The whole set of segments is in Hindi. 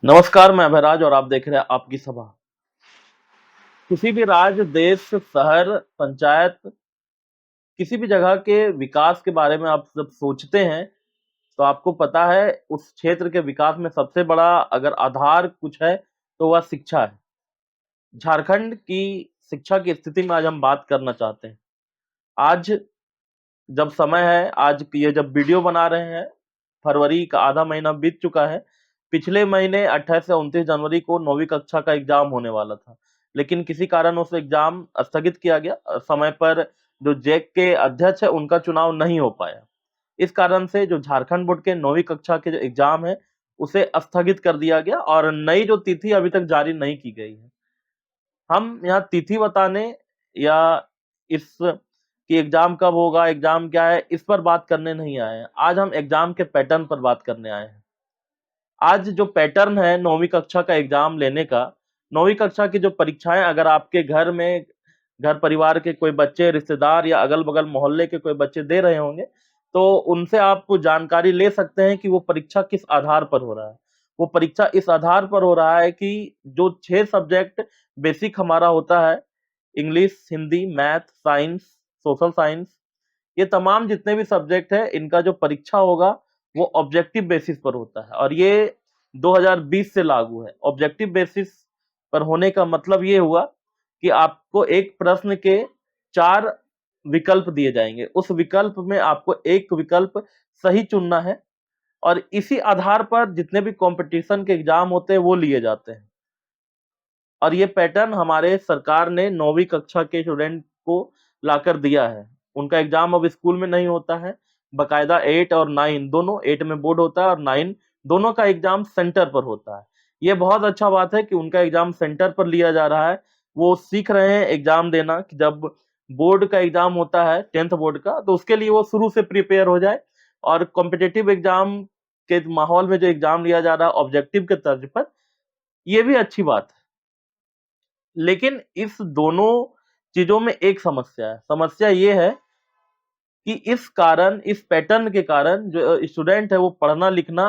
नमस्कार, मैं अभयराज और आप देख रहे हैं आपकी सभा। किसी भी राज्य, देश, शहर, पंचायत, किसी भी जगह के विकास के बारे में आप जब सोचते हैं, तो आपको पता है उस क्षेत्र के विकास में सबसे बड़ा अगर आधार कुछ है, तो वह शिक्षा है। झारखंड की शिक्षा की स्थिति में आज हम बात करना चाहते हैं। आज जब समय है, आज ये जब वीडियो बना रहे हैं, फरवरी का आधा महीना बीत चुका है। पिछले महीने 28 से 29 जनवरी को 9वीं कक्षा का एग्जाम होने वाला था, लेकिन किसी कारण उस एग्जाम स्थगित किया गया। समय पर जो जैक के अध्यक्ष है उनका चुनाव नहीं हो पाया। इस कारण से जो झारखंड बोर्ड के 9वीं कक्षा के जो एग्जाम है उसे स्थगित कर दिया गया और नई जो तिथि अभी तक जारी नहीं की गई है। हम यहाँ तिथि बताने या इस कि एग्जाम कब होगा, एग्जाम क्या है, इस पर बात करने नहीं आए हैं। आज हम एग्जाम के पैटर्न पर बात करने आए हैं। आज जो पैटर्न है 9वीं कक्षा का एग्जाम लेने का, 9वीं कक्षा की जो परीक्षाएं अगर आपके घर में, घर परिवार के कोई बच्चे, रिश्तेदार या अगल-बगल मोहल्ले के कोई बच्चे दे रहे होंगे, तो उनसे आप जानकारी ले सकते हैं कि वो परीक्षा किस आधार पर हो रहा है। वो परीक्षा इस आधार पर हो रहा है कि जो 6 सब्जेक्ट बेसिक हमारा होता है, English, Hindi, math, science, social science, ये तमाम जितने भी सब्जेक्ट हैं, इनका जो परीक्षा होगा, वो ऑब्जेक्टिव बेसिस पर होता है और ये 2020 से लागू है। ऑब्जेक्टिव बेसिस पर होने का मतलब ये हुआ कि आपको एक प्रश्न के 4 विकल्प दिए जाएँगे। उस विकल्प में आपको एक विकल्प सही चुनना है और इसी आधार पर जितने भी कॉम्पिटिशन के एग्ज़ाम होते हैं, वो लिए जाते हैं। और ये पैटर्न हमारे सरकार ने 9वीं कक्षा के स्टूडेंट को लाकर दिया है। उनका एग्ज़ाम अब स्कूल में नहीं होता है, बाकायदा 8 और 9 दोनों, 8 में बोर्ड होता है और 9 दोनों का एग्ज़ाम सेंटर पर होता है। ये बहुत अच्छा बात है कि उनका एग्ज़ाम सेंटर पर लिया जा रहा है। वो सीख रहे हैं एग्ज़ाम देना कि जब बोर्ड का एग्ज़ाम होता है 10th बोर्ड का, तो उसके लिए वो शुरू से प्रिपेयर हो जाए और कॉम्पिटिटिव एग्ज़ाम के माहौल में जो एग्ज़ाम लिया जा रहा है ऑब्जेक्टिव के तर्ज पर, ये भी अच्छी बात है। लेकिन इस दोनों चीज़ों में एक समस्या है। समस्या ये है कि इस पैटर्न के कारण जो स्टूडेंट है वो पढ़ना-लिखना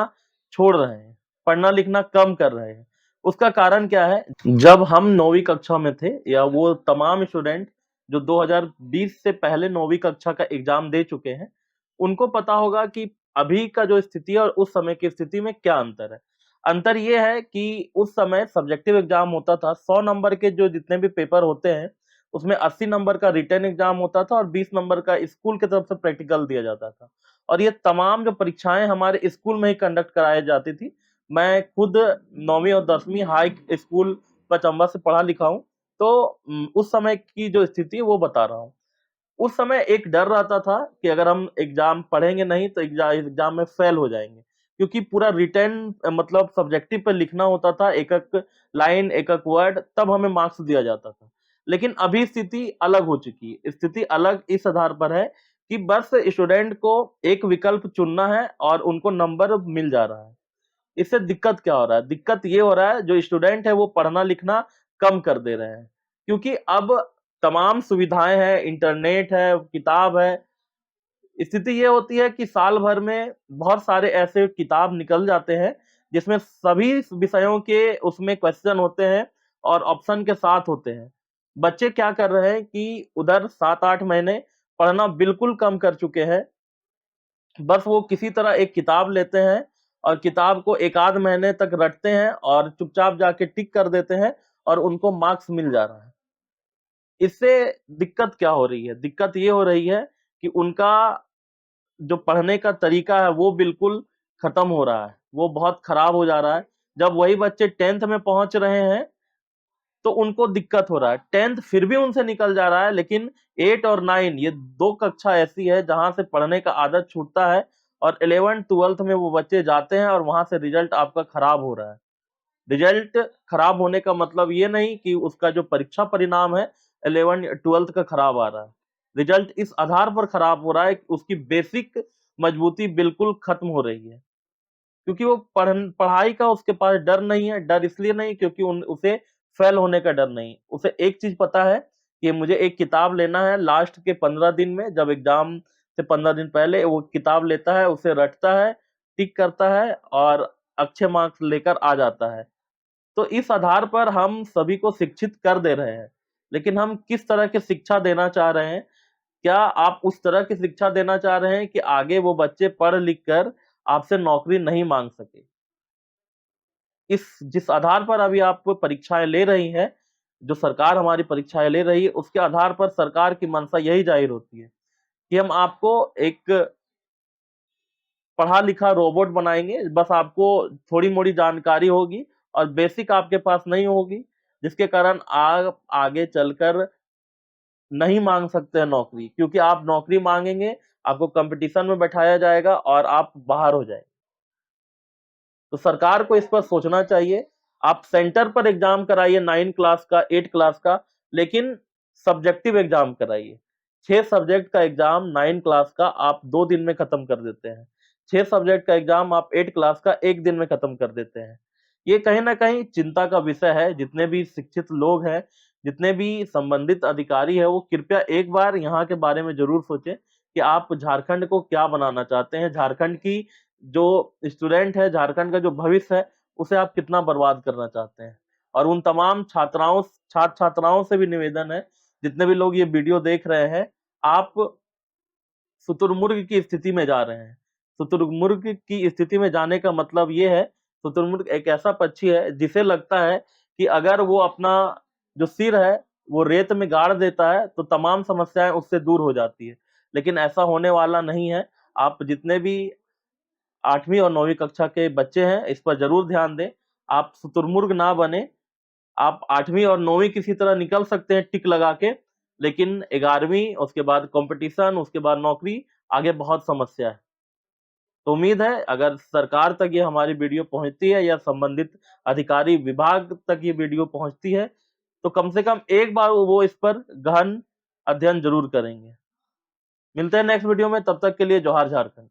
छोड़ रहे हैं, पढ़ना-लिखना कम कर रहे हैं। उसका कारण क्या है? जब हम 9वीं कक्षा में थे या वो तमाम स्टूडेंट जो 2020 से पहले 9वीं कक्षा का एग्ज़ाम दे चुके हैं, उनको पता होगा कि अभी का जो स्थिति है और उस समय की स्थिति में क्या अंतर है। अंतर ये है कि उस समय सब्जेक्टिव एग्ज़ाम होता था, 100 नंबर के जो जितने भी पेपर होते हैं, उसमें 80 नंबर का रिटन एग्ज़ाम होता था और 20 नंबर का स्कूल की तरफ से प्रैक्टिकल दिया जाता था। और ये तमाम जो परीक्षाएँ हमारे स्कूल में ही कंडक्ट कराई जाती थी। मैं खुद 9वीं और 10वीं हाई स्कूल पचम्बा से पढ़ा लिखा हूँ, तो उस समय की जो स्थिति है वो बता रहा हूँ। उस समय एक डर रहता था कि अगर हम एग्ज़ाम पढ़ेंगे नहीं तो एग्ज़ाम में फेल हो जाएँगे। क्योंकि पूरा रिटेन मतलब सब्जेक्टिव पे लिखना होता था, एक-एक लाइन, एक-एक वर्ड, तब हमें मार्क्स दिया जाता था। लेकिन अभी स्थिति अलग हो चुकी है। स्थिति अलग इस आधार पर है कि बस स्टूडेंट को एक विकल्प चुनना है और उनको नंबर मिल जा रहा है। इससे दिक्कत क्या हो रहा है? दिक्कत ये हो रहा है जो स्टूडेंट है वो पढ़ना-लिखना कम कर दे रहे हैं। क्योंकि अब तमाम सुविधाएँ हैं, इंटरनेट है, किताब है। स्थिति ये होती है कि साल भर में बहुत सारे ऐसे किताब निकल जाते हैं, जिसमें सभी विषयों के उसमें क्वेश्चन होते हैं और ऑप्शन के साथ होते हैं। बच्चे क्या कर रहे हैं कि उधर 7-8 महीने पढ़ना बिल्कुल कम कर चुके हैं। बस वो किसी तरह एक किताब लेते हैं और किताब को 1 आध महीने तक रटते हैं और चुपचाप जाके टिक कर देते हैं और उनको मार्क्स मिल जा रहा है। इससे दिक्कत क्या हो रही है? दिक्कत ये हो रही है कि उनका जो पढ़ने का तरीका है वो बिल्कुल खत्म हो रहा है, वो बहुत खराब हो जा रहा है। जब वही बच्चे 10th में पहुँच रहे हैं, तो उनको दिक्कत हो रहा है। 10th फिर भी उनसे निकल जा रहा है, लेकिन 8 और 9 ये 2 कक्षा ऐसी है जहाँ से पढ़ने का आदत छूटता है और 11th-12th में वो बच्चे जाते हैं और वहाँ से रिज़ल्ट आपका खराब हो रहा है। रिज़ल्ट खराब होने का मतलब ये नहीं कि उसका जो परीक्षा परिणाम है 11th-12th का खराब आ रहा है। रिज़ल्ट इस आधार पर खराब हो रहा है कि उसकी बेसिक मजबूती बिल्कुल खत्म हो रही है। क्योंकि वो पढ़ाई का उसके पास डर नहीं है, डर इसलिए नहीं क्योंकि उसे फेल होने का डर नहीं। उसे एक चीज़ पता है कि मुझे एक किताब लेना है, लास्ट के 15 दिन में जब एग्ज़ाम से 15 दिन पहले वो किताब लेता है, उसे रटता है, टिक करता है और अच्छे मार्क्स लेकर आ जाता है। तो इस आधार पर हम सभी को शिक्षित कर दे रहे हैं, लेकिन हम किस तरह की शिक्षा देना चाह रहे हैं? क्या आप उस तरह की शिक्षा देना चाह रहे हैं कि आगे वो बच्चे पढ़ लिख कर आपसे नौकरी नहीं मांग सके? इस जिस आधार पर अभी आप परीक्षाएं ले रही हैं, जो सरकार हमारी परीक्षाएं ले रही है, उसके आधार पर सरकार की मंशा यही जाहिर होती है कि हम आपको एक पढ़ा लिखा रोबोट बनाएंगे, बस आपको थोड़ी मोड़ी जानकारी होगी और बेसिक आपके पास नहीं होगी, जिसके कारण आप आगे चलकर नहीं मांग सकते हैं नौकरी, क्योंकि आप नौकरी मांगेंगे, आपको कंपटीशन में बैठाया जाएगा और आप बाहर हो जाएंगे। तो सरकार को इस पर सोचना चाहिए। आप सेंटर पर एग्जाम कराइए 9 क्लास का, 8 क्लास का, लेकिन सब्जेक्टिव एग्जाम कराइए। 6 सब्जेक्ट का एग्जाम 9 क्लास का आप 2 दिन में खत्म कर देते हैं। 6 सब्जेक्ट का एग्जाम आप 8 क्लास का 1 दिन में खत्म कर देते हैं। ये कहीं न कहीं चिंता का विषय है। जितने भी शिक्षित लोग हैं, जितने भी संबंधित अधिकारी हैं, वो कृपया एक बार यहाँ के बारे में ज़रूर सोचें कि आप झारखंड को क्या बनाना चाहते हैं। झारखंड की जो स्टूडेंट है, झारखंड का जो भविष्य है, उसे आप कितना बर्बाद करना चाहते हैं। और उन तमाम छात्र-छात्राओं से भी निवेदन है, जितने भी लोग ये वीडियो देख रहे हैं, आप शुतुरमुर्ग की स्थिति में जा रहे हैं। शुतुरमुर्ग की स्थिति में जाने का मतलब ये है, शुतुरमुर्ग एक ऐसा पक्षी है जिसे लगता है कि अगर वो अपना जो सिर है, वो रेत में गाड़ देता है, तो तमाम समस्याएँ उससे दूर हो जाती है। लेकिन ऐसा होने वाला नहीं है। आप जितने भी 8वीं और 9वीं कक्षा के बच्चे हैं, इस पर ज़रूर ध्यान दें। आप शुतुरमुर्ग ना बनें। आप 8वीं और 9वीं किसी तरह निकल सकते हैं टिक लगा के, लेकिन 11वीं, उसके बाद कॉम्पिटिशन, उसके बाद नौकरी, आगे बहुत समस्या है। तो उम्मीद है अगर सरकार तक ये हमारी वीडियो पहुँचती है या संबंधित अधिकारी विभाग तक ये वीडियो पहुँचती है, तो कम से कम एक बार वो इस पर गहन अध्ययन ज़रूर करेंगे। मिलते हैं नेक्स्ट वीडियो में, तब तक के लिए जोहार झारखंड।